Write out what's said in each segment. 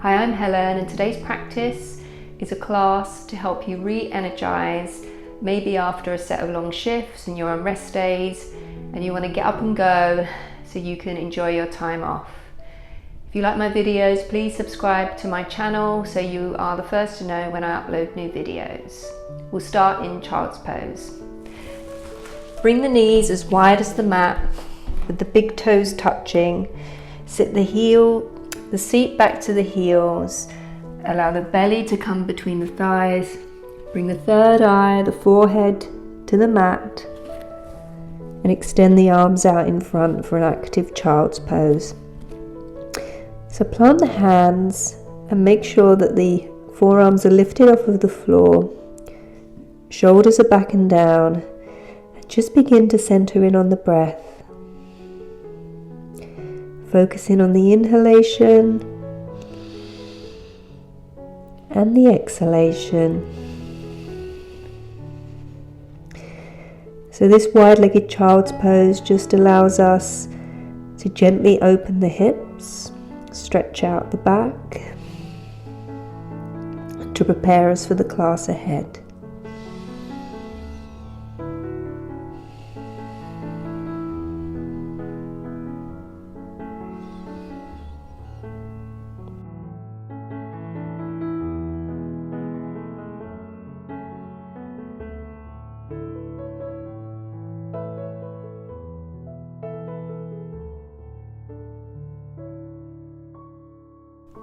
Hi, I'm Helen, and today's practice is a class to help you re-energize, maybe after a set of long shifts and you're on rest days and you want to get up and go so you can enjoy your time off. If you like my videos, please subscribe to my channel so you are the first to know when I upload new videos. We'll start in child's pose. Bring the knees as wide as the mat with the big toes touching. Sit the seat back to the heels. Allow the belly to come between the thighs. Bring the third eye, the forehead to the mat, and extend the arms out in front for an active child's pose. So plant the hands and make sure that the forearms are lifted off of the floor. Shoulders are back and down. And just begin to center in on the breath. Focusing on the inhalation and the exhalation. So this wide-legged child's pose just allows us to gently open the hips, stretch out the back, to prepare us for the class ahead.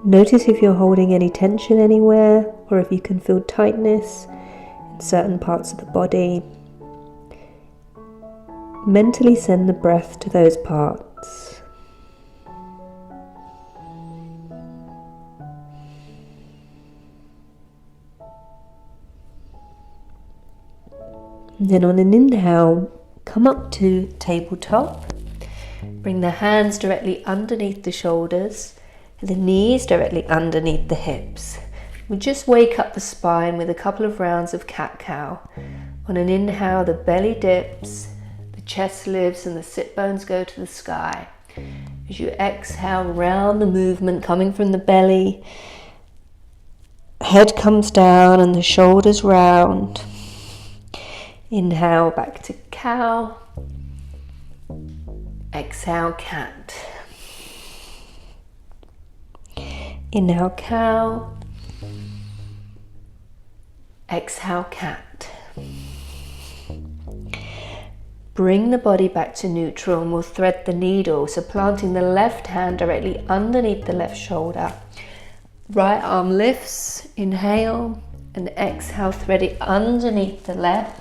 Notice if you're holding any tension anywhere, or if you can feel tightness in certain parts of the body. Mentally send the breath to those parts. And then on an inhale, come up to tabletop. Bring the hands directly underneath the shoulders. The knees directly underneath the hips. We just wake up the spine with a couple of rounds of cat-cow. On an inhale, the belly dips, the chest lifts, and the sit bones go to the sky. As you exhale, round the movement coming from the belly, head comes down and the shoulders round. Inhale, back to cow. Exhale, cat. Inhale, cow. Exhale, cat. Bring the body back to neutral and we'll thread the needle. So planting the left hand directly underneath the left shoulder. Right arm lifts, inhale, and exhale, thread it underneath the left.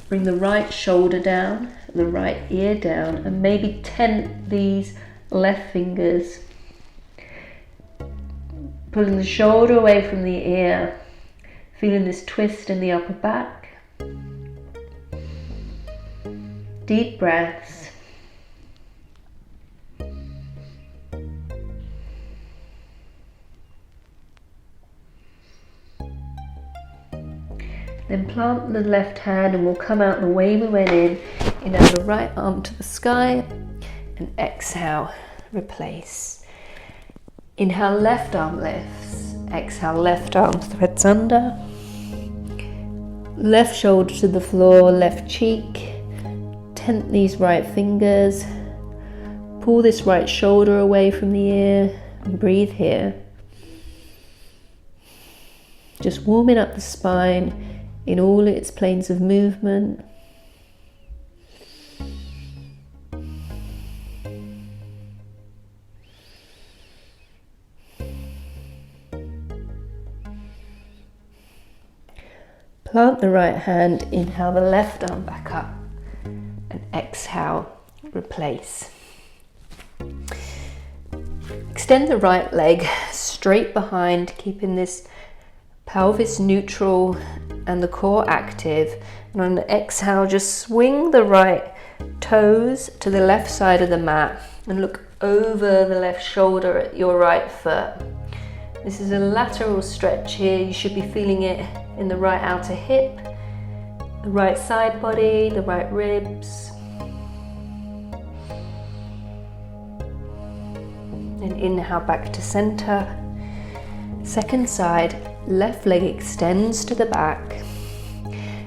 Bring the right shoulder down, the right ear down, and maybe tent these left fingers. Pulling the shoulder away from the ear, feeling this twist in the upper back. Deep breaths. Then plant the left hand and we'll come out the way we went in. Inhale the right arm to the sky and exhale, replace. Inhale, left arm lifts. Exhale, left arm threads under. Left shoulder to the floor, left cheek. Tent these right fingers. Pull this right shoulder away from the ear and breathe here. Just warming up the spine in all its planes of movement. Plant the right hand, inhale the left arm back up, and exhale, replace. Extend the right leg straight behind, keeping this pelvis neutral and the core active. And on the exhale, just swing the right toes to the left side of the mat and look over the left shoulder at your right foot. This is a lateral stretch here. You should be feeling it in the right outer hip, the right side body, the right ribs. And inhale back to center. Second side, left leg extends to the back.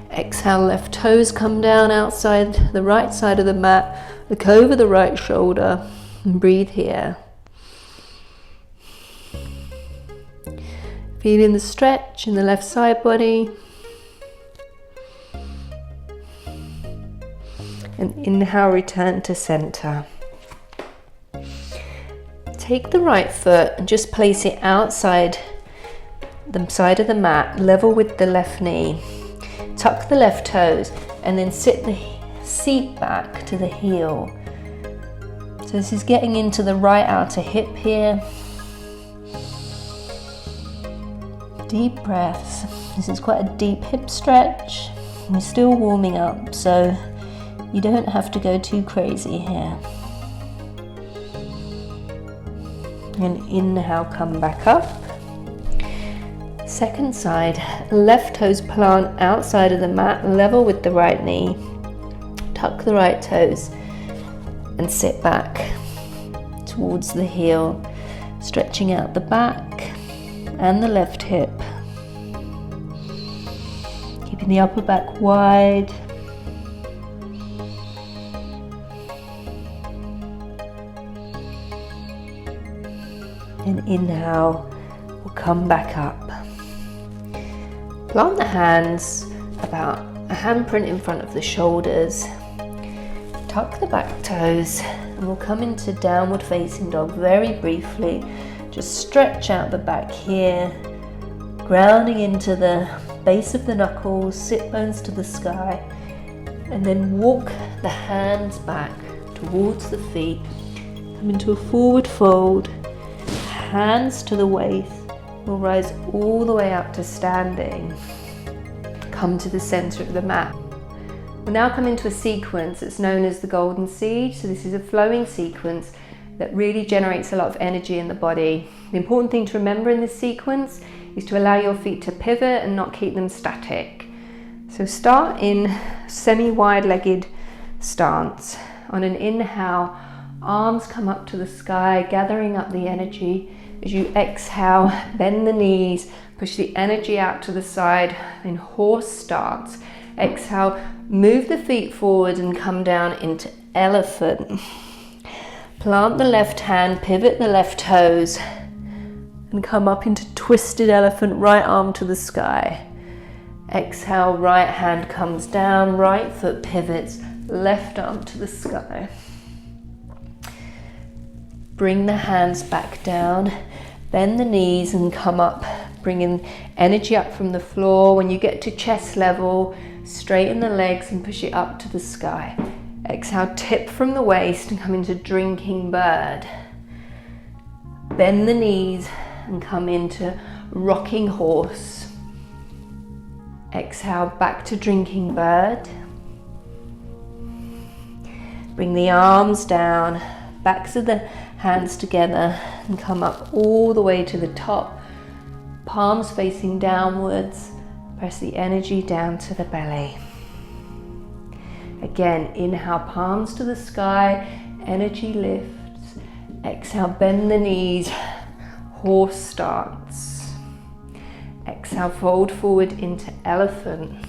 Exhale, left toes come down outside the right side of the mat. Look over the right shoulder and breathe here. Feeling the stretch in the left side body. And inhale, return to center. Take the right foot and just place it outside the side of the mat, level with the left knee. Tuck the left toes and then sit the seat back to the heel. So this is getting into the right outer hip here. Deep breaths. This is quite a deep hip stretch. We're still warming up, so you don't have to go too crazy here. And inhale, come back up. Second side, left toes plant outside of the mat, level with the right knee. Tuck the right toes and sit back towards the heel, stretching out the back and the left hip. Keeping the upper back wide. And inhale, we'll come back up. Plant the hands about a handprint in front of the shoulders. Tuck the back toes and we'll come into downward facing dog very briefly. Just stretch out the back here, grounding into the base of the knuckles, sit bones to the sky, and then walk the hands back towards the feet. Come into a forward fold. Hands to the waist, we'll rise all the way up to standing. Come to the center of the mat. We'll now come into a sequence that's known as the golden seed. So this is a flowing sequence that really generates a lot of energy in the body. The important thing to remember in this sequence is to allow your feet to pivot and not keep them static. So start in semi-wide legged stance. On an inhale, arms come up to the sky, gathering up the energy. As you exhale, bend the knees, push the energy out to the side, then horse stance. Exhale, move the feet forward and come down into elephant. Plant the left hand, pivot the left toes, and come up into twisted elephant, right arm to the sky. Exhale, right hand comes down, right foot pivots, left arm to the sky. Bring the hands back down, bend the knees and come up, bringing energy up from the floor. When you get to chest level, straighten the legs and push it up to the sky. Exhale, tip from the waist and come into drinking bird. Bend the knees and come into rocking horse. Exhale, back to drinking bird. Bring the arms down, backs of the hands together and come up all the way to the top. Palms facing downwards. Press the energy down to the belly. Again, inhale, palms to the sky, energy lifts. Exhale, bend the knees, horse stance. Exhale, fold forward into elephant.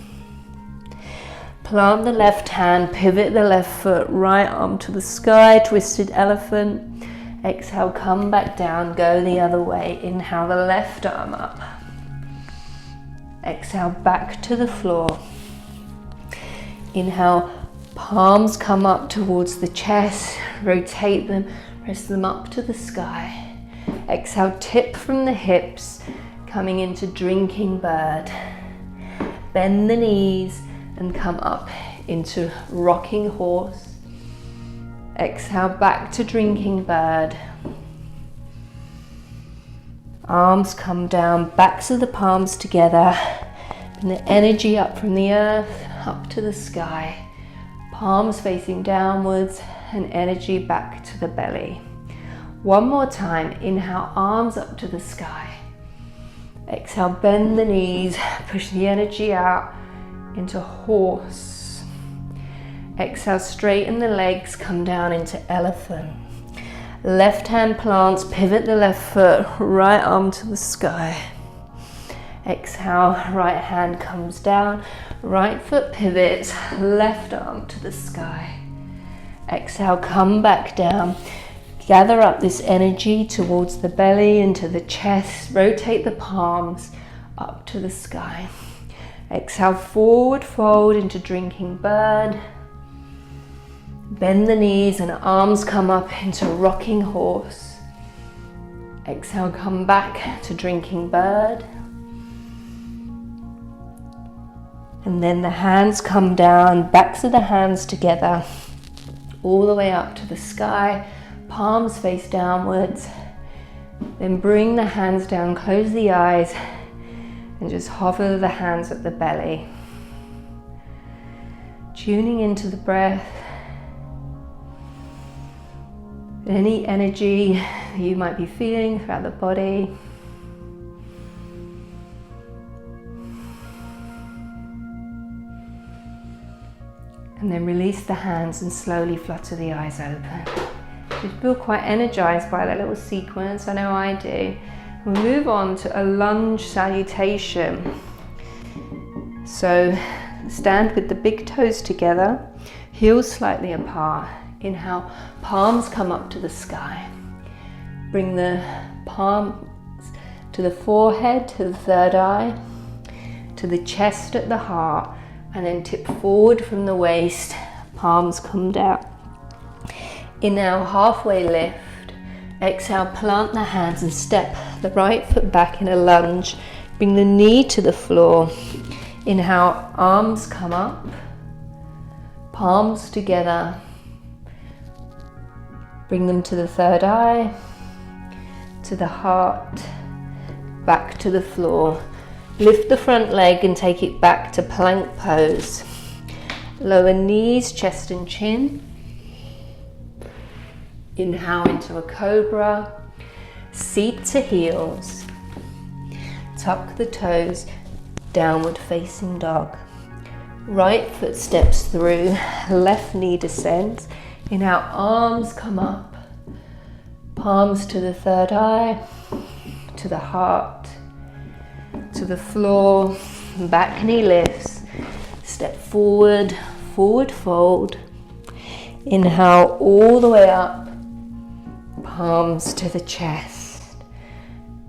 Plant the left hand, pivot the left foot, right arm to the sky, twisted elephant. Exhale, come back down, go the other way. Inhale, the left arm up. Exhale, back to the floor. Inhale, palms come up towards the chest, rotate them, press them up to the sky. Exhale, tip from the hips, coming into drinking bird. Bend the knees and come up into rocking horse. Exhale, back to drinking bird. Arms come down, backs of the palms together. Bring the energy up from the earth, up to the sky. Palms facing downwards and energy back to the belly. One more time, inhale, arms up to the sky. Exhale, bend the knees, push the energy out into horse. Exhale, straighten the legs, come down into elephant. Left hand plants, pivot the left foot, right arm to the sky. Exhale, right hand comes down, right foot pivots, left arm to the sky. Exhale, come back down. Gather up this energy towards the belly, into the chest. Rotate the palms up to the sky. Exhale, forward fold into drinking bird. Bend the knees and arms come up into rocking horse. Exhale, come back to drinking bird. And then the hands come down, backs of the hands together, all the way up to the sky, palms face downwards. Then bring the hands down, close the eyes, and just hover the hands at the belly. Tuning into the breath. Any energy you might be feeling throughout the body. And then release the hands and slowly flutter the eyes open. Just feel quite energized by that little sequence. I know I do. We'll move on to a lunge salutation. So stand with the big toes together, heels slightly apart. Inhale, palms come up to the sky. Bring the palms to the forehead, to the third eye, to the chest at the heart, and then tip forward from the waist, palms come down. Inhale, halfway lift. Exhale, plant the hands and step the right foot back in a lunge. Bring the knee to the floor. Inhale, arms come up, palms together. Bring them to the third eye, to the heart, back to the floor. Lift the front leg and take it back to plank pose. Lower knees, chest and chin. Inhale into a cobra. Seat to heels. Tuck the toes, downward facing dog. Right foot steps through, left knee descends. Inhale, arms come up, palms to the third eye, to the heart, to the floor, back knee lifts, step forward, forward fold. Inhale all the way up, palms to the chest.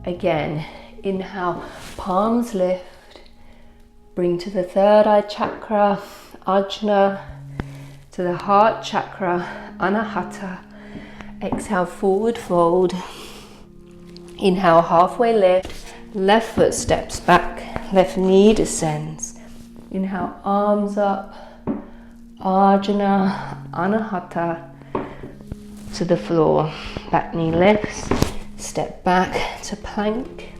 Again, inhale, palms lift, bring to the third eye chakra, ajna, to the heart chakra, anahata. Exhale, forward fold. Inhale, halfway lift, left foot steps back, left knee descends. Inhale, arms up, ajna, anahata, to the floor. Back knee lifts, step back to plank.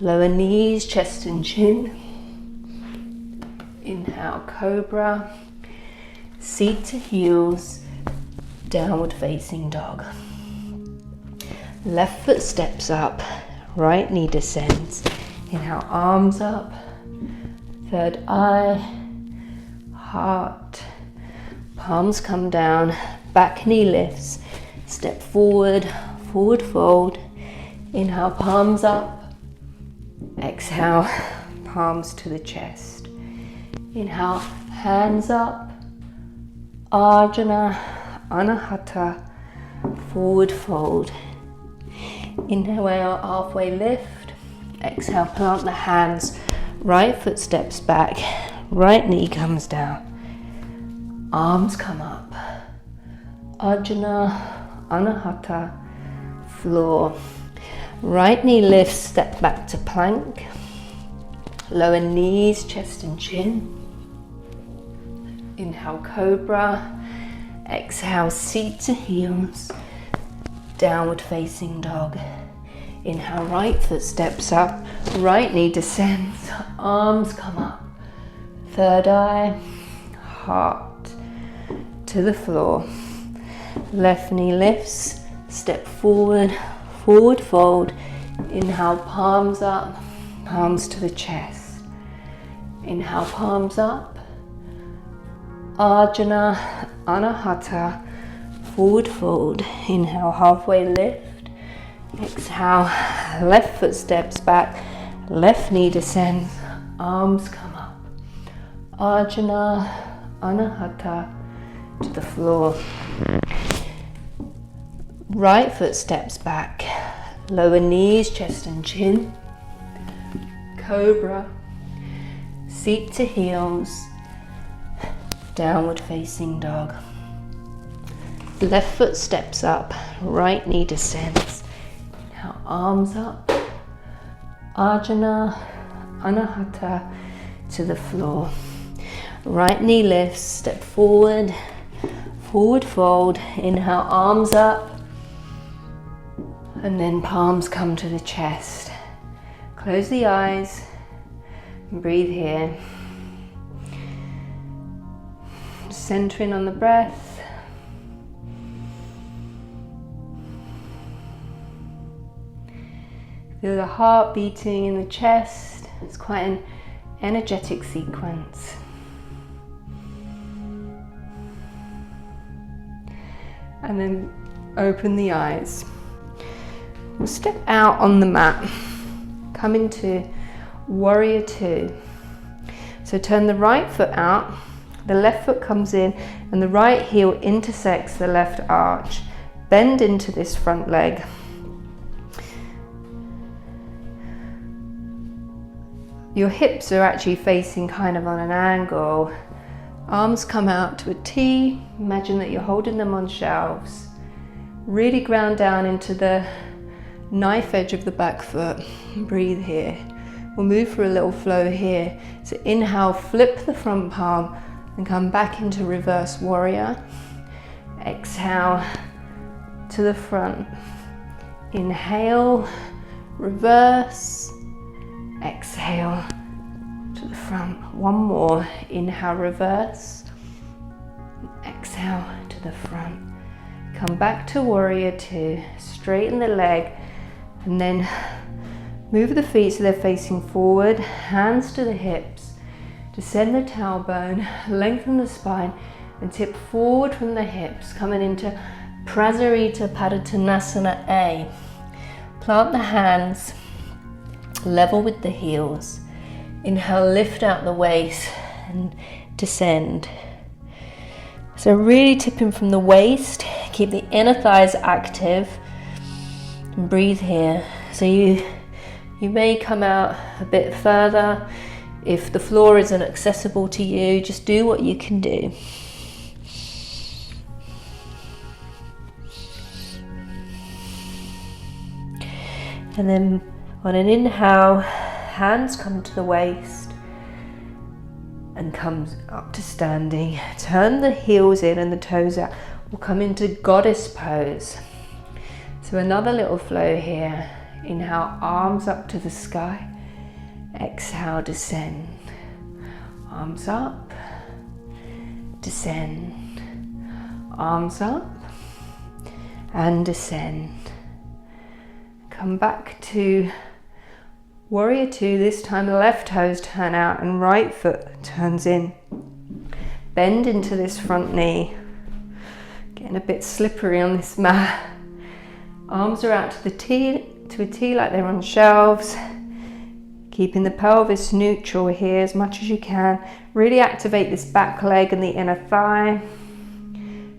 Lower knees, chest and chin. Inhale, cobra. Seat to heels, downward facing dog. Left foot steps up, right knee descends. Inhale, arms up, third eye, heart, palms come down, back knee lifts, step forward, forward fold. Inhale, palms up, exhale, palms to the chest. Inhale, hands up, ajna, anahata, forward fold. Inhale, halfway lift. Exhale, plant the hands. Right foot steps back, right knee comes down. Arms come up. Ajna, anahata, floor. Right knee lifts, step back to plank. Lower knees, chest and chin. Inhale, cobra. Exhale, seat to heels, downward facing dog. Inhale, right foot steps up, right knee descends, arms come up. Third eye, heart, to the floor. Left knee lifts, step forward, forward fold. Inhale, palms up, palms to the chest. Inhale, palms up. Ajna, anahata, forward fold. Inhale, halfway lift. Exhale, left foot steps back, left knee descends, arms come up. Ajna, Anahata to the floor. Right foot steps back, lower knees, chest and chin. Cobra, seat to heels, downward facing dog. Left foot steps up, right knee descends. Now arms up, Ajna, Anahata to the floor. Right knee lifts, step forward, forward fold. Inhale, arms up, and then palms come to the chest. Close the eyes and breathe here. Centering on the breath. Feel the heart beating in the chest. It's quite an energetic sequence. And then open the eyes. We'll step out on the mat. Come into warrior two. So turn the right foot out, the left foot comes in, and the right heel intersects the left arch. Bend into this front leg. Your hips are actually facing kind of on an angle. Arms come out to a T. Imagine that you're holding them on shelves. Really ground down into the knife edge of the back foot. Breathe here. We'll move for a little flow here. So inhale, flip the front palm and come back into reverse warrior. Exhale to the front. Inhale, reverse. Exhale to the front. One more. Inhale, reverse. Exhale to the front. Come back to warrior two. Straighten the leg and then move the feet so they're facing forward. Hands to the hips. Descend the tailbone. Lengthen the spine and tip forward from the hips. Coming into Prasarita Padottanasana A. Plant the hands level with the heels. Inhale, lift out the waist and descend. So really tipping from the waist, keep the inner thighs active and breathe here. So you may come out a bit further. If the floor isn't accessible to you, just do what you can do. And then on an inhale, hands come to the waist and comes up to standing. Turn the heels in and the toes out. We'll come into goddess pose. So another little flow here. Inhale, arms up to the sky. Exhale, descend. Arms up, descend. Arms up and descend. Come back to warrior two. This time the left toes turn out and right foot turns in. Bend into this front knee. Getting a bit slippery on this mat. Arms are out to a T like they're on shelves. Keeping the pelvis neutral here as much as you can. Really activate this back leg and the inner thigh.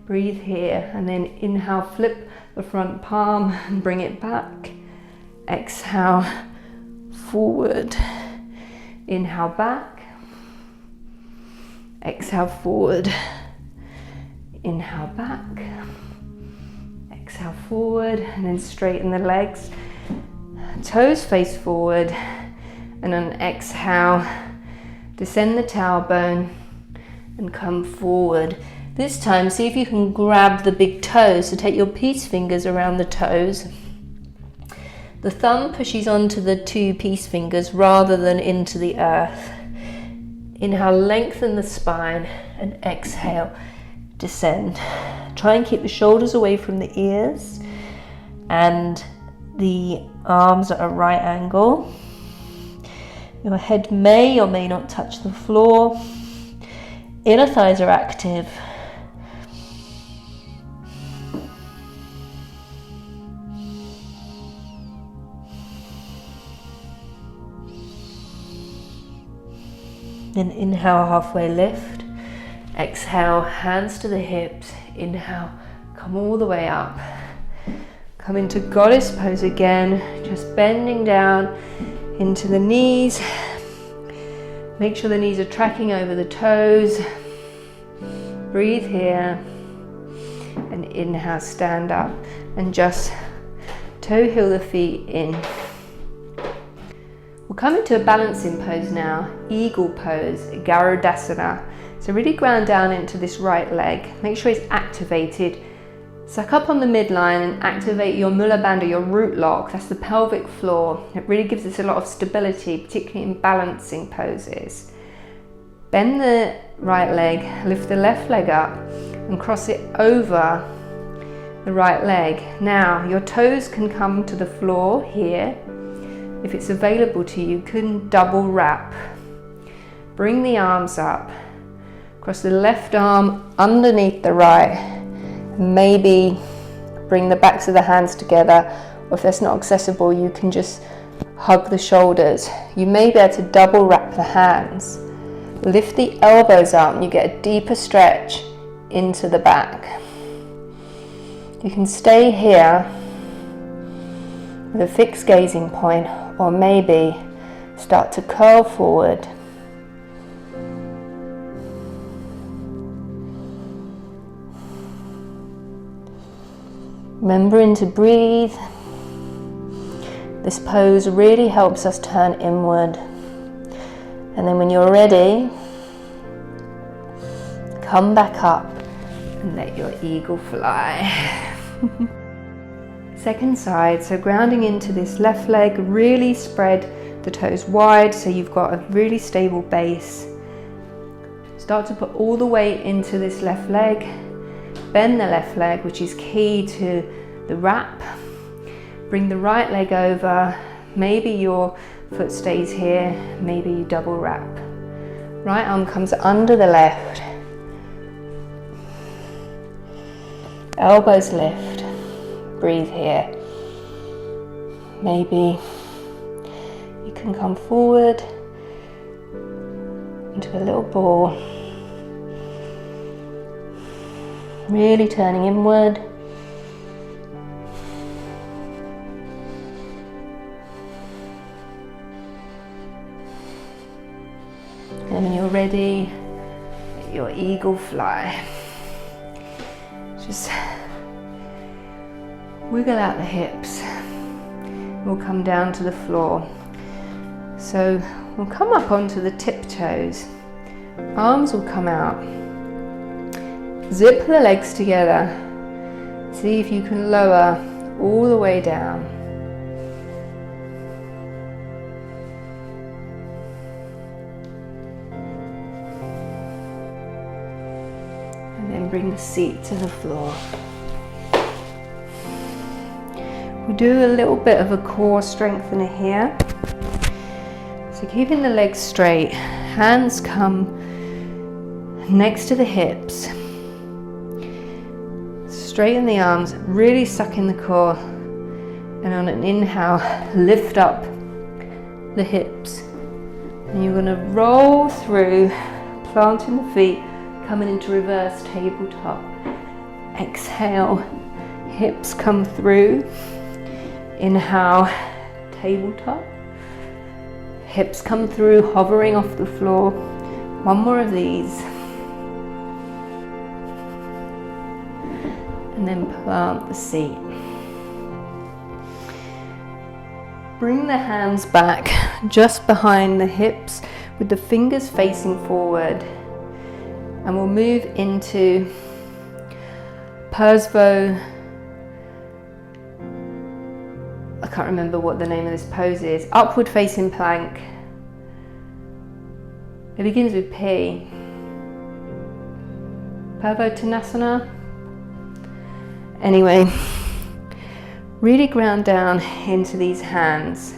Breathe here and then inhale, flip the front palm and bring it back. Exhale, forward. Inhale, back. Exhale, forward. Inhale, back. Exhale, forward, and then straighten the legs. Toes face forward, and on exhale, descend the tailbone and come forward. This time, see if you can grab the big toes. So take your peace fingers around the toes. The thumb pushes onto the two peace fingers rather than into the earth. Inhale, lengthen the spine, and exhale, descend. Try and keep the shoulders away from the ears and the arms at a right angle. Your head may or may not touch the floor. Inner thighs are active. Then inhale, halfway lift. Exhale, hands to the hips. Inhale, come all the way up. Come into goddess pose again, just bending down into the knees. Make sure the knees are tracking over the toes. Breathe here. And inhale, stand up and just toe heel the feet in. We'll come into a balancing pose now, eagle pose, Garudasana. So really ground down into this right leg. Make sure it's activated. Suck up on the midline and activate your Mula Bandha, your root lock. That's the pelvic floor. It really gives us a lot of stability, particularly in balancing poses. Bend the right leg, lift the left leg up and cross it over the right leg. Now your toes can come to the floor here. If it's available to you, you can double wrap. Bring the arms up. Cross the left arm underneath the right. Maybe bring the backs of the hands together, or if that's not accessible, you can just hug the shoulders. You may be able to double wrap the hands. Lift the elbows up and you get a deeper stretch into the back. You can stay here with a fixed gazing point, or maybe start to curl forward. Remembering to breathe. This pose really helps us turn inward. And then when you're ready, come back up and let your eagle fly. Second side, so grounding into this left leg, really spread the toes wide so you've got a really stable base. Start to put all the weight into this left leg. Bend the left leg, which is key to the wrap. Bring the right leg over. Maybe your foot stays here, maybe you double wrap. Right arm comes under the left. Elbows lift. Breathe here. Maybe you can come forward into a little ball. Really turning inward. And when you're ready, let your eagle fly. Just wiggle out the hips. We'll come down to the floor. So we'll come up onto the tiptoes. Arms will come out. Zip the legs together. See if you can lower all the way down. And then bring the seat to the floor. We'll do a little bit of a core strengthener here. So keeping the legs straight, hands come next to the hips. Straighten the arms, really suck in the core, and on an inhale, lift up the hips. And you're going to roll through, planting the feet, coming into reverse tabletop. Exhale, hips come through. Inhale, tabletop. Hips come through, hovering off the floor. One more of these. And then plant the seat. Bring the hands back just behind the hips with the fingers facing forward. And we'll move into Persvo. I can't remember what the name of this pose is. Upward facing plank. It begins with P. Purvottanasana. Anyway, really ground down into these hands.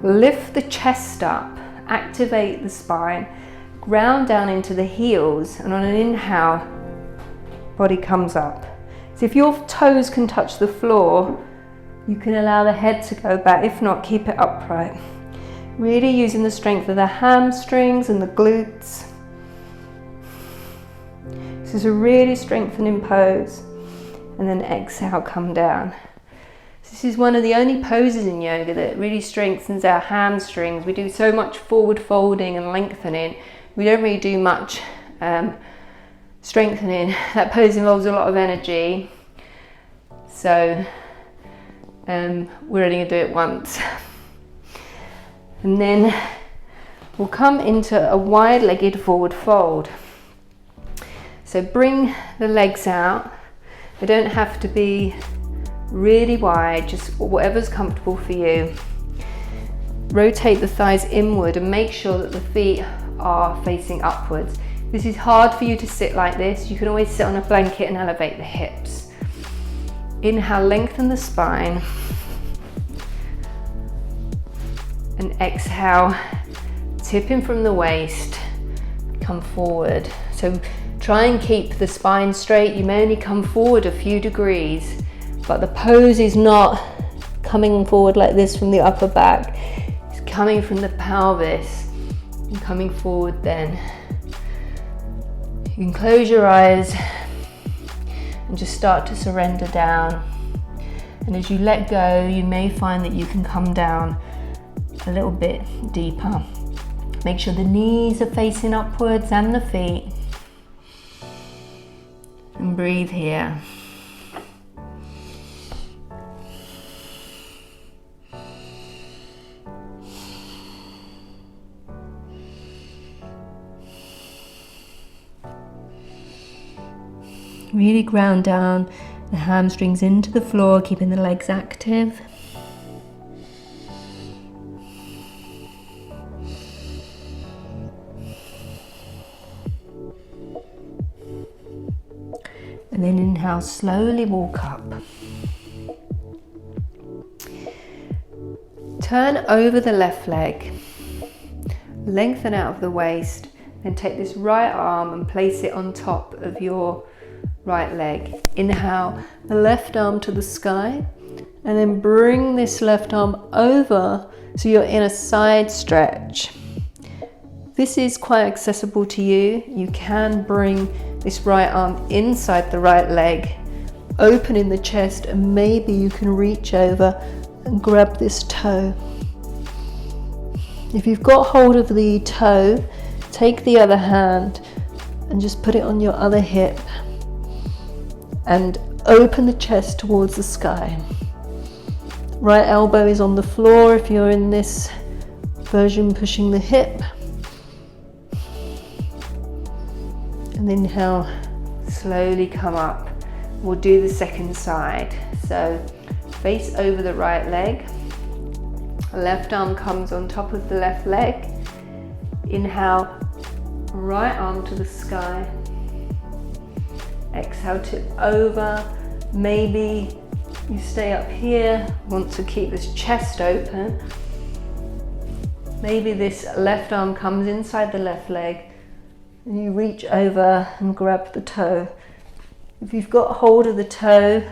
Lift the chest up, activate the spine, ground down into the heels, and on an inhale, body comes up. So if your toes can touch the floor, you can allow the head to go back. If not, keep it upright. Really using the strength of the hamstrings and the glutes. This is a really strengthening pose. And then exhale, come down. This is one of the only poses in yoga that really strengthens our hamstrings. We do so much forward folding and lengthening. We don't really do much strengthening. That pose involves a lot of energy. So we're only going to do it once. And then we'll come into a wide-legged forward fold. So bring the legs out. They don't have to be really wide, just whatever's comfortable for you. Rotate the thighs inward and make sure that the feet are facing upwards. This is hard for you to sit like this. You can always sit on a blanket and elevate the hips. Inhale, lengthen the spine. And exhale, tipping from the waist, come forward. So try and keep the spine straight. You may only come forward a few degrees, but the pose is not coming forward like this from the upper back. It's coming from the pelvis and coming forward then. You can close your eyes and just start to surrender down. And as you let go, you may find that you can come down a little bit deeper. Make sure the knees are facing upwards and the feet. And breathe here. Really ground down the hamstrings into the floor, keeping the legs active. And then inhale, slowly walk up. Turn over the left leg, lengthen out of the waist, then take this right arm and place it on top of your right leg. Inhale, the left arm to the sky, and then bring this left arm over so you're in a side stretch. This is quite accessible to you. You can bring this right arm inside the right leg, open in the chest, and maybe you can reach over and grab this toe. If you've got hold of the toe, take the other hand and just put it on your other hip and open the chest towards the sky. Right elbow is on the floor if you're in this version, pushing the hip. And inhale, slowly come up. We'll do the second side. So face over the right leg. Left arm comes on top of the left leg. Inhale, right arm to the sky. Exhale, tip over. Maybe you stay up here, want to keep this chest open. Maybe this left arm comes inside the left leg and you reach over and grab the toe. If you've got hold of the toe,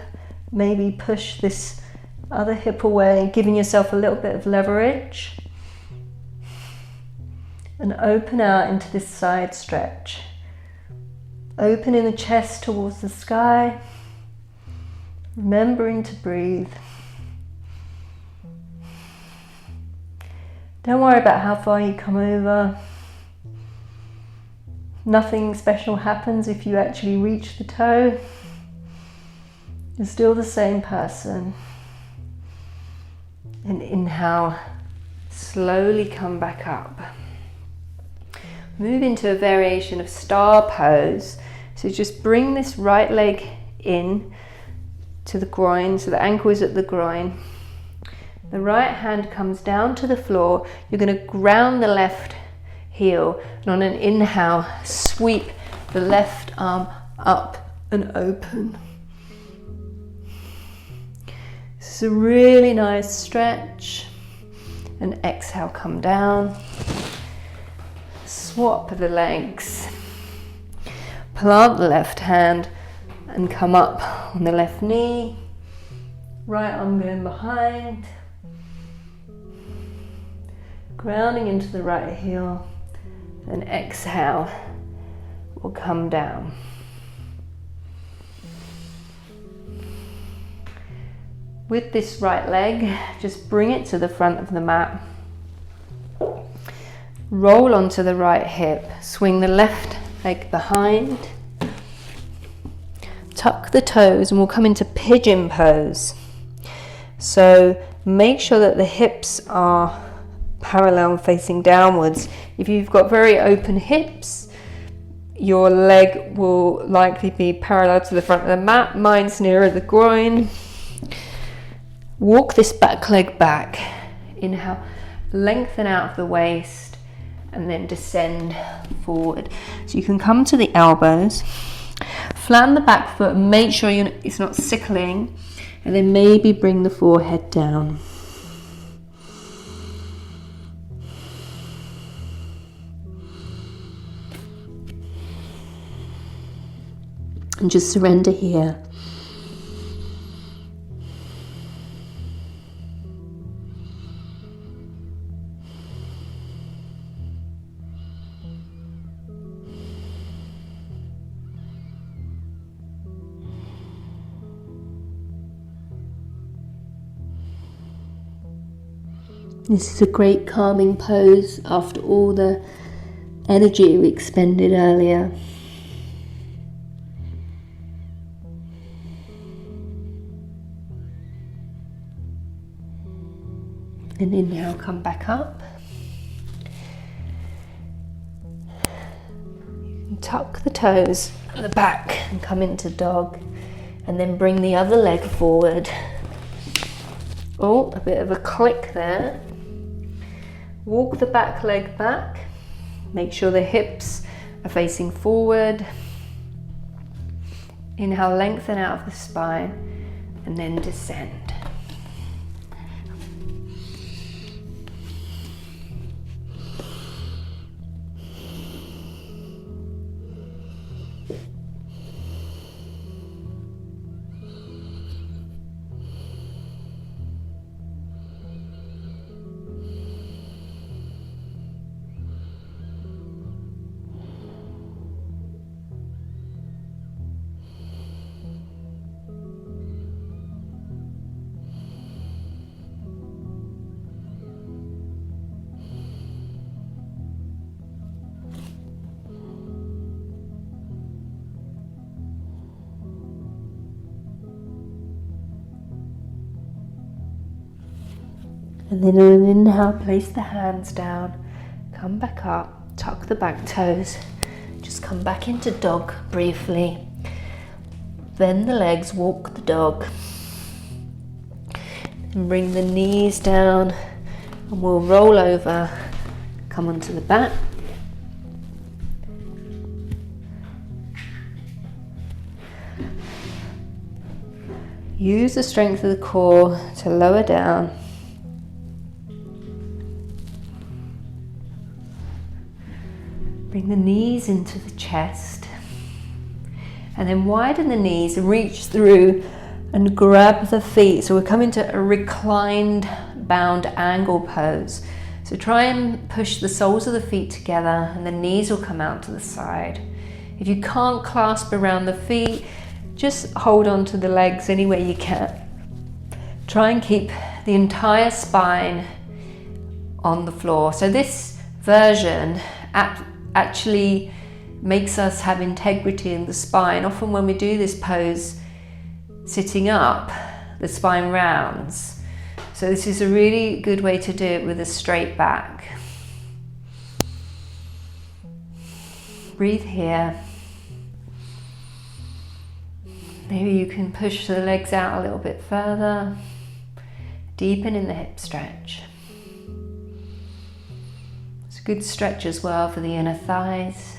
maybe push this other hip away, giving yourself a little bit of leverage. And open out into this side stretch. Opening the chest towards the sky, remembering to breathe. Don't worry about how far you come over. Nothing special happens if you actually reach the toe. You're still the same person. And inhale, slowly come back up. Move into a variation of star pose. So just bring this right leg in to the groin, so the ankle is at the groin. The right hand comes down to the floor. You're going to ground the left heel, and on an inhale, sweep the left arm up and open. This is a really nice stretch. And exhale, come down. Swap the legs. Plant the left hand and come up on the left knee. Right arm going behind. grounding into the right heel, then exhale, we'll come down. With this right leg, just bring it to the front of the mat. Roll onto the right hip, swing the left leg behind. Tuck the toes and we'll come into pigeon pose. So make sure that the hips are parallel and facing downwards. If you've got very open hips, your leg will likely be parallel to the front of the mat. Mine's nearer the groin. Walk this back leg back. Inhale, lengthen out of the waist and then descend forward. So you can come to the elbows, flatten the back foot and make sure it's not sickling, and then maybe bring the forehead down. And just surrender here. This is a great calming pose after all the energy we expended earlier. And inhale, come back up. You can tuck the toes at the back and come into dog, and then bring the other leg forward. Oh, a bit of a click there. Walk the back leg back. Make sure the hips are facing forward. Inhale, lengthen out of the spine, and then descend. And then on an inhale, place the hands down, come back up, tuck the back toes, just come back into dog briefly. Bend the legs, walk the dog. And bring the knees down and we'll roll over, come onto the back. Use the strength of the core to lower down. Bring the knees into the chest and then widen the knees and reach through and grab the feet. So we're coming to a reclined bound angle pose. So try and push the soles of the feet together and the knees will come out to the side. If you can't clasp around the feet, just hold on to the legs any way you can. Try and keep the entire spine on the floor. So this version actually makes us have integrity in the spine. Often when we do this pose sitting up, the spine rounds. So this is a really good way to do it with a straight back. Breathe here. Maybe you can push the legs out a little bit further. Deepen in the hip stretch. It's a good stretch as well for the inner thighs.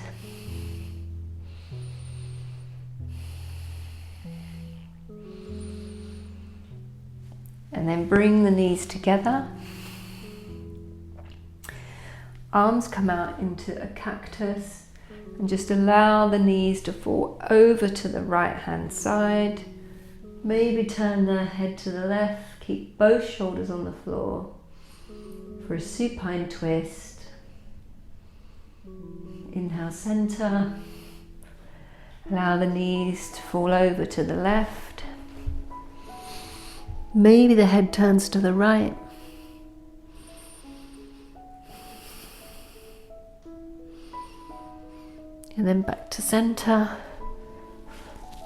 And then bring the knees together. Arms come out into a cactus. And just allow the knees to fall over to the right hand side. Maybe turn the head to the left. Keep both shoulders on the floor for a supine twist. Inhale, center. Allow the knees to fall over to the left. Maybe the head turns to the right. And then back to center.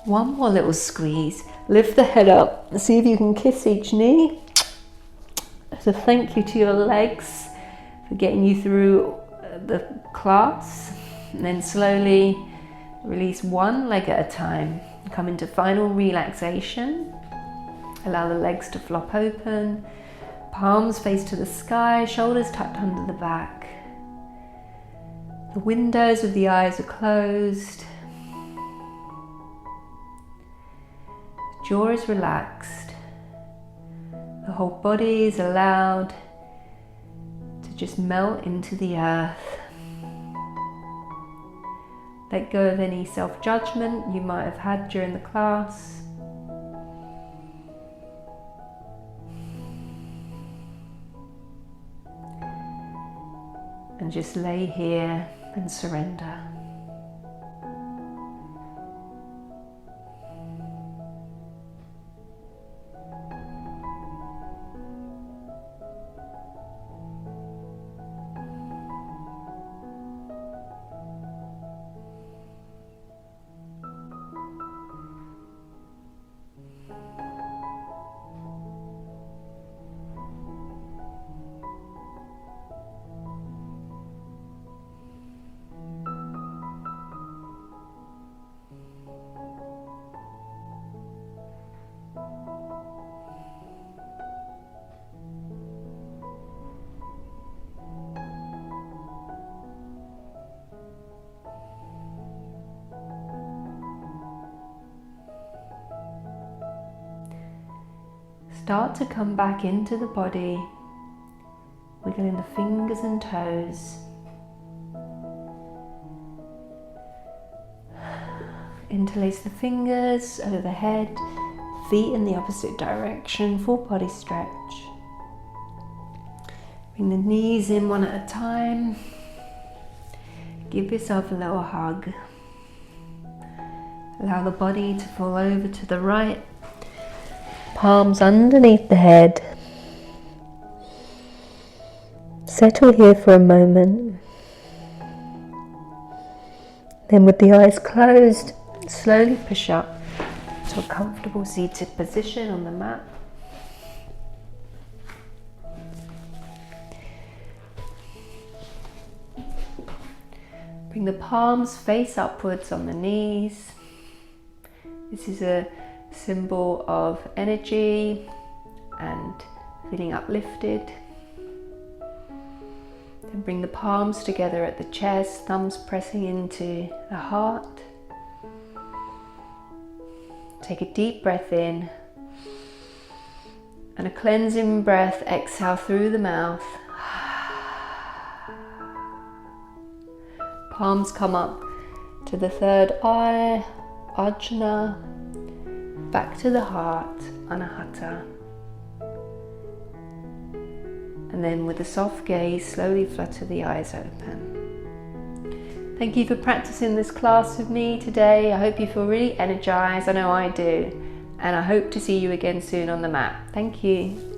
One more little squeeze. Lift the head up. See if you can kiss each knee. As a thank you to your legs for getting you through the class. And then slowly release one leg at a time. Come into final relaxation. Allow the legs to flop open. Palms face to the sky, shoulders tucked under the back. The windows of the eyes are closed. Jaw is relaxed. The whole body is allowed to just melt into the earth. Let go of any self-judgment you might have had during the class. And just lay here and surrender. Start to come back into the body, wiggling the fingers and toes. Interlace the fingers overhead, feet in the opposite direction, full body stretch. Bring the knees in one at a time. Give yourself a little hug. Allow the body to fall over to the right. Palms underneath the head. Settle here for a moment. Then with the eyes closed, slowly push up to a comfortable seated position on the mat. Bring the palms face upwards on the knees. This is a symbol of energy and feeling uplifted. Then bring the palms together at the chest, thumbs pressing into the heart. Take a deep breath in and a cleansing breath, exhale through the mouth. Palms come up to the third eye, Ajna, back to the heart, Anahata. And then with a soft gaze, slowly flutter the eyes open. Thank you for practicing this class with me today. I hope you feel really energized. I know I do. And I hope to see you again soon on the mat. Thank you.